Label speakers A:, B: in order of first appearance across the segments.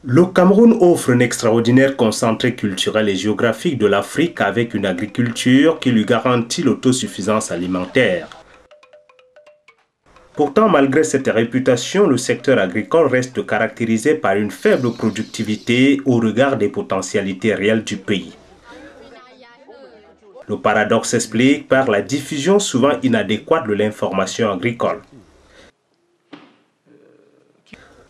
A: Le Cameroun offre un extraordinaire concentré culturel et géographique de l'Afrique avec une agriculture qui lui garantit l'autosuffisance alimentaire. Pourtant, malgré cette réputation, le secteur agricole reste caractérisé par une faible productivité au regard des potentialités réelles du pays. Le paradoxe s'explique par la diffusion souvent inadéquate de l'information agricole.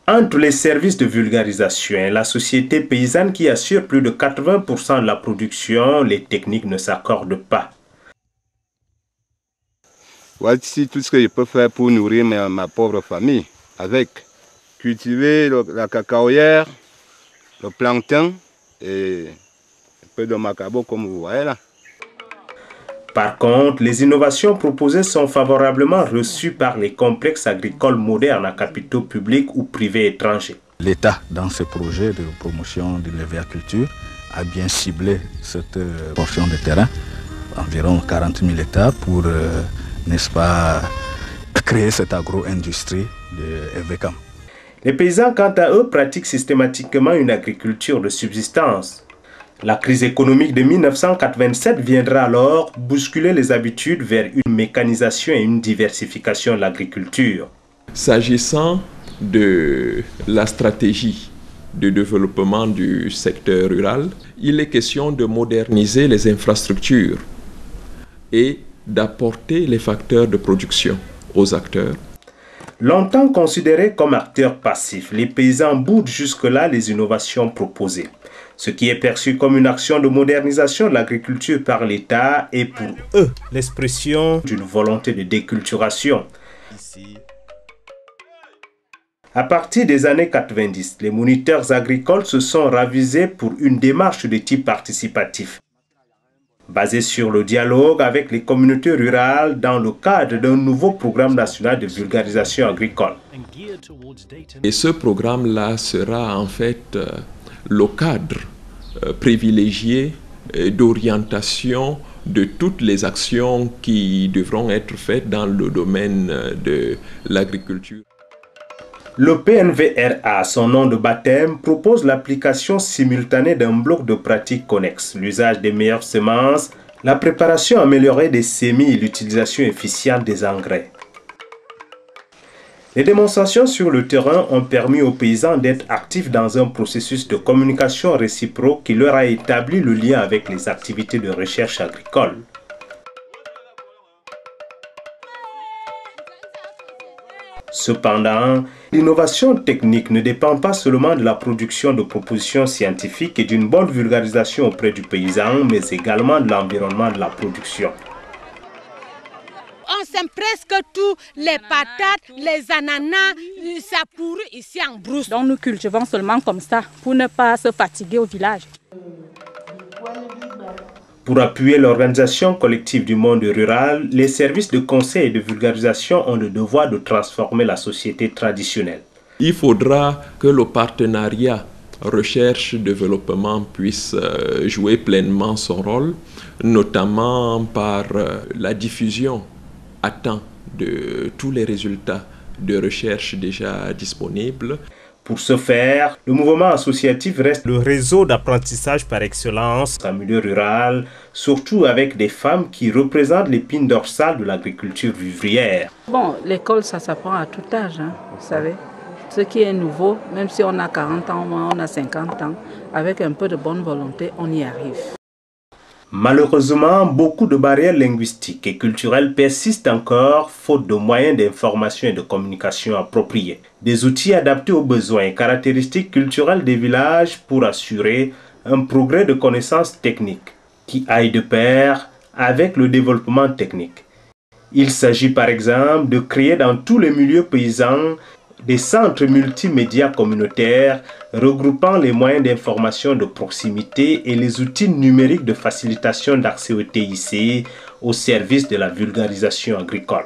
A: Entre les services de vulgarisation et la société paysanne qui assure plus de 80% de la production, les techniques ne s'accordent pas.
B: Voici tout ce que je peux faire pour nourrir ma pauvre famille. Avec cultiver la cacaoyère, le plancton et un peu de macabo comme vous voyez là.
A: Par contre, les innovations proposées sont favorablement reçues par les complexes agricoles modernes à capitaux publics ou privés étrangers.
C: L'État, dans ses projets de promotion de l'agriculture, a bien ciblé cette portion de terrain, environ 40 000 hectares, pour, n'est-ce pas, créer cette agro-industrie de EVECAM.
A: Les paysans, quant à eux, pratiquent systématiquement une agriculture de subsistance. La crise économique de 1987 viendra alors bousculer les habitudes vers une mécanisation et une diversification de l'agriculture.
D: S'agissant de la stratégie de développement du secteur rural, il est question de moderniser les infrastructures et d'apporter les facteurs de production aux acteurs.
A: Longtemps considérés comme acteurs passifs, les paysans boudent jusque-là les innovations proposées. Ce qui est perçu comme une action de modernisation de l'agriculture par l'État est pour eux l'expression d'une volonté de déculturation. À partir des années 90, les moniteurs agricoles se sont ravisés pour une démarche de type participatif, basée sur le dialogue avec les communautés rurales dans le cadre d'un nouveau programme national de vulgarisation agricole.
D: Et ce programme-là sera en fait le cadre privilégié d'orientation de toutes les actions qui devront être faites dans le domaine de l'agriculture.
A: Le PNVRA, son nom de baptême, propose l'application simultanée d'un bloc de pratiques connexes, l'usage des meilleures semences, la préparation améliorée des semis et l'utilisation efficiente des engrais. Les démonstrations sur le terrain ont permis aux paysans d'être actifs dans un processus de communication réciproque qui leur a établi le lien avec les activités de recherche agricole. Cependant, l'innovation technique ne dépend pas seulement de la production de propositions scientifiques et d'une bonne vulgarisation auprès du paysan, mais également de l'environnement de la production.
E: On sème presque tout, les patates, les ananas, ça pourrit ici en brousse.
F: Donc nous cultivons seulement comme ça, pour ne pas se fatiguer au village.
A: Pour appuyer l'organisation collective du monde rural, les services de conseil et de vulgarisation ont le devoir de transformer la société traditionnelle.
D: Il faudra que le partenariat recherche-développement puisse jouer pleinement son rôle, notamment par la diffusion à temps de tous les résultats de recherche déjà disponibles.
A: Pour ce faire, le mouvement associatif reste le réseau d'apprentissage par excellence en milieu rural, surtout avec des femmes qui représentent l'épine dorsale de l'agriculture vivrière.
F: Bon, l'école, ça s'apprend à tout âge, hein, vous savez. Ce qui est nouveau, même si on a 40 ans, on a 50 ans, avec un peu de bonne volonté, on y arrive.
A: Malheureusement, beaucoup de barrières linguistiques et culturelles persistent encore, faute de moyens d'information et de communication appropriés. Des outils adaptés aux besoins et caractéristiques culturelles des villages pour assurer un progrès de connaissances techniques qui aille de pair avec le développement technique. Il s'agit par exemple de créer dans tous les milieux paysans des centres multimédia communautaires regroupant les moyens d'information de proximité et les outils numériques de facilitation d'accès au TIC au service de la vulgarisation agricole.